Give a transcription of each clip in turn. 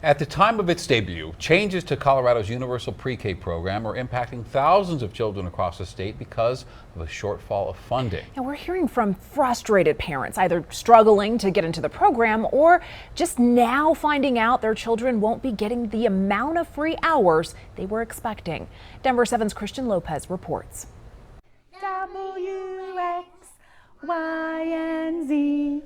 At the time of its debut, changes to Colorado's Universal Pre-K program are impacting thousands of children across the state because of a shortfall of funding. And we're hearing from frustrated parents, either struggling to get into the program or just now finding out their children won't be getting the amount of free hours they were expecting. Denver 7's Christian Lopez reports. WXYZ.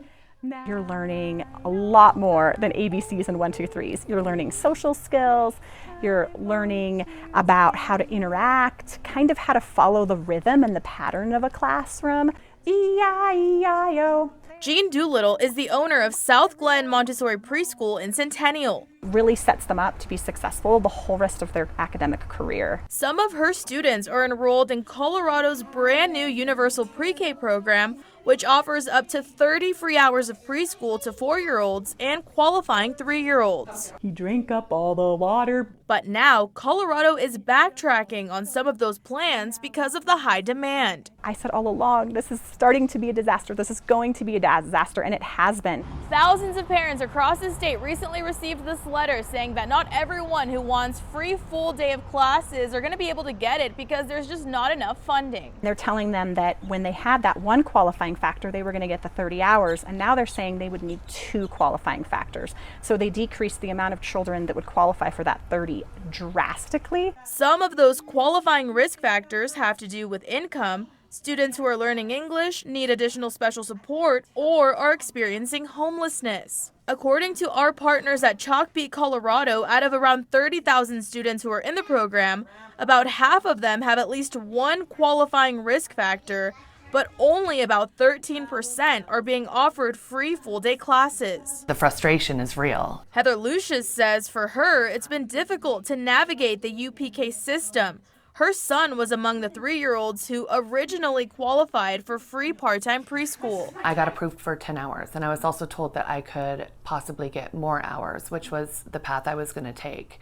You're learning a lot more than ABCs and 1, 2, 3s. You're learning social skills. You're learning about how to interact, kind of how to follow the rhythm and the pattern of a classroom. E-I-E-I-O. Jean Doolittle is the owner of South Glen Montessori Preschool in Centennial. Really sets them up to be successful the whole rest of their academic career. Some of her students are enrolled in Colorado's brand new Universal Pre-K program, which offers up to 30 free hours of preschool to 4-year-olds and qualifying 3-year-olds. You drink up all the water. But now Colorado is backtracking on some of those plans because of the high demand. I said all along, this is starting to be a disaster. This is going to be a disaster, and it has been. Thousands of parents across the state recently received this letter saying that not everyone who wants free full day of classes are going to be able to get it because there's just not enough funding. They're telling them that when they had that one qualifying factor, they were going to get the 30 hours, and now they're saying they would need 2 qualifying factors. So they decreased the amount of children that would qualify for that 30 drastically. Some of those qualifying risk factors have to do with income. Students who are learning English, need additional special support, or are experiencing homelessness. According to our partners at Chalkbeat, Colorado, out of around 30,000 students who are in the program, about half of them have at least one qualifying risk factor, but only about 13% are being offered free full-day classes. The frustration is real. Heather Lucius says for her, it's been difficult to navigate the UPK system. Her son was among the 3-year-olds who originally qualified for free part-time preschool. I got approved for 10 hours, and I was also told that I could possibly get more hours, which was the path I was going to take.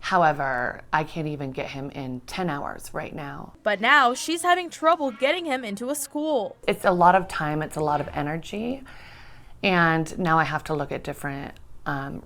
However, I can't even get him in 10 hours right now. But now she's having trouble getting him into a school. It's a lot of time, it's a lot of energy, and now I have to look at different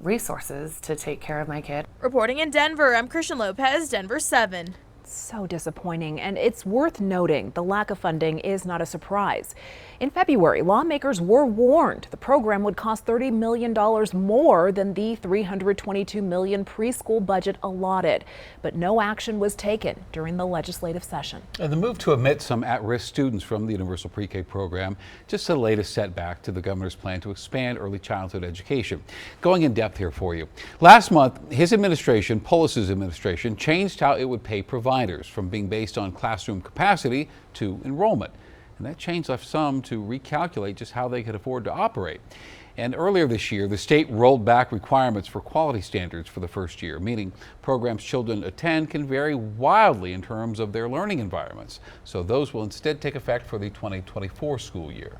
resources to take care of my kid. Reporting in Denver, I'm Christian Lopez, Denver 7. So disappointing, and it's worth noting the lack of funding is not a surprise. In February, lawmakers were warned the program would cost $30 million more than the $322 million preschool budget allotted, but no action was taken during the legislative session. And the move to omit some at-risk students from the Universal Pre-K program, just the latest setback to the governor's plan to expand early childhood education. Going in depth here for you. Last month, his administration, Polis's administration, changed how it would pay providers from being based on classroom capacity to enrollment. And that change left some to recalculate just how they could afford to operate. And earlier this year, the state rolled back requirements for quality standards for the first year, meaning programs children attend can vary wildly in terms of their learning environments. So those will instead take effect for the 2024 school year.